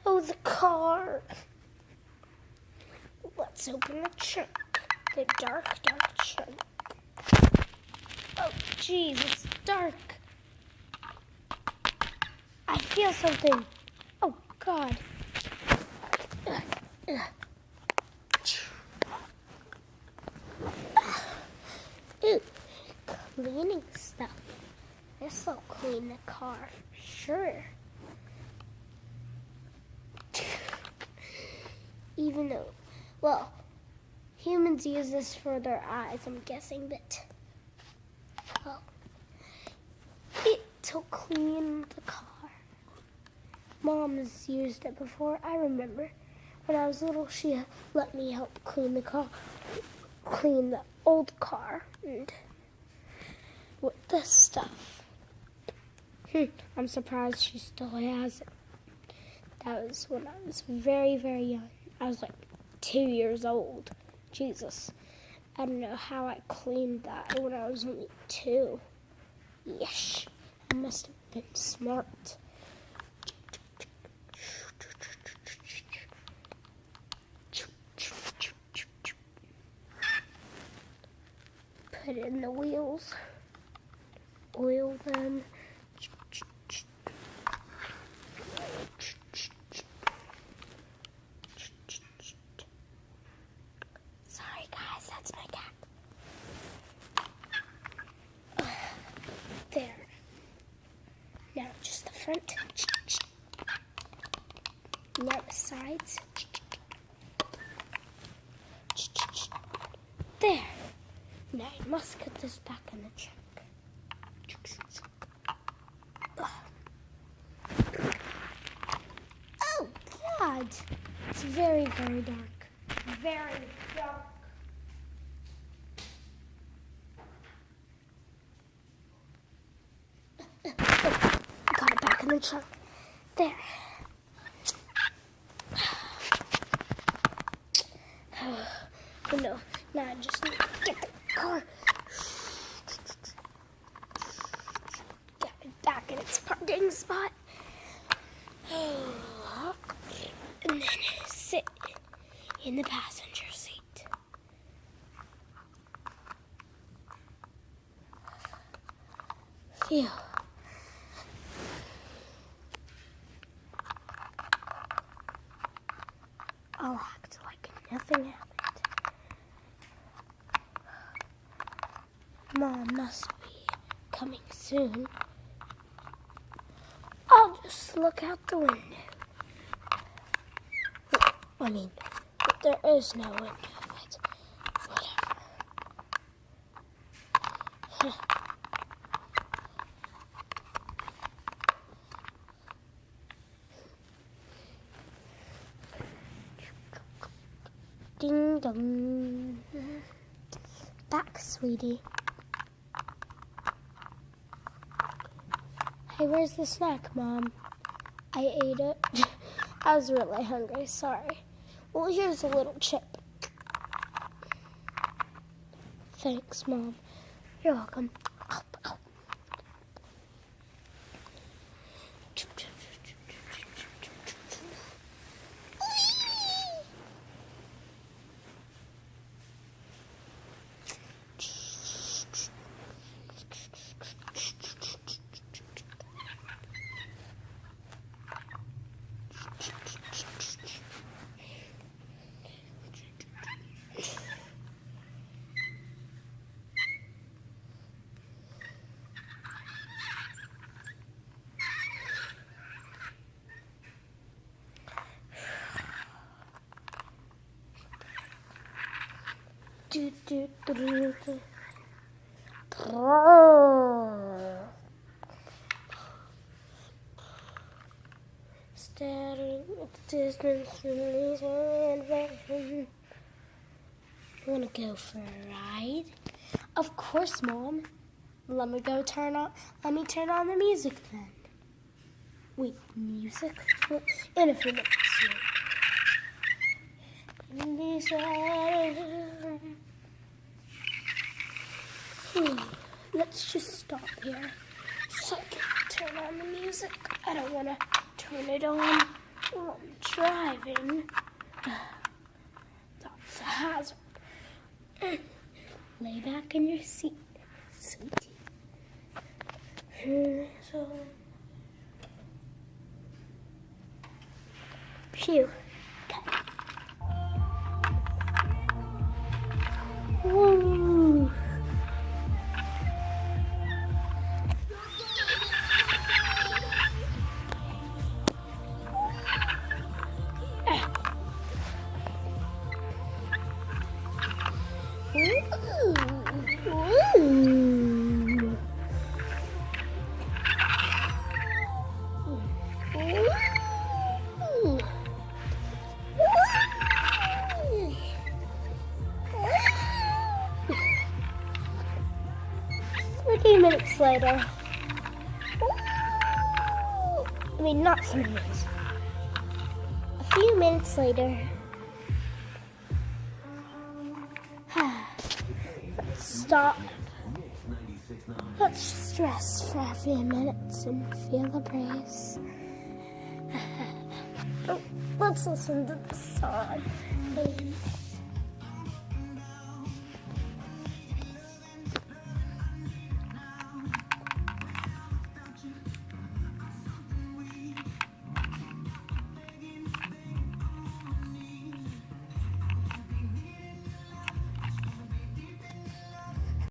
Oh, the car. Let's open the trunk. The dark trunk. Oh, jeez, it's dark. I feel something. Oh, God. Ooh, cleaning stuff. This'll clean the car for sure. Even though, well, humans use this for their eyes, I'm guessing, but, well, it'll clean the car. Mom's used it before. I remember when I was little, she let me help clean the car, clean the old car, and with this stuff. I'm surprised she still has it. That was when I was very, very young. I was like 2 years old. Jesus. I don't know how I cleaned that when I was only 2. Yeesh. I must have been smart. Put in the wheels. Oil them. Sorry guys, that's my cat. There. Now just the front. Now the sides. There. Now I must put this back in the trunk. Oh, God. It's very, very dark. Very dark. Got it back in the trunk. There. Oh, no. Now I just need to get the car. Get it back in its parking spot. And then sit in the passenger seat. Phew. I'll act like nothing happened. Mom must be coming soon. I'll just look out the window. I mean, there is no window, but whatever. Ding dong. Back, sweetie. Hey, where's the snack, Mom? I ate it. I was really hungry, sorry. Well, here's a little chip. Thanks, Mom. You're welcome. Staring at the distance from these invention. Wanna go for a ride? Of course, Mom. Let me turn on the music then. Wait, music? In a few minutes. Let's just stop here so I can turn on the music. I don't want to turn it on. driving. That's a hazard. Lay back in your seat, sweetie. So, phew. Okay. Woo. Minutes later. I mean, not 3 minutes. A few minutes later. Let's stop. Let's just rest for a few minutes and feel the breeze. Let's listen to the song.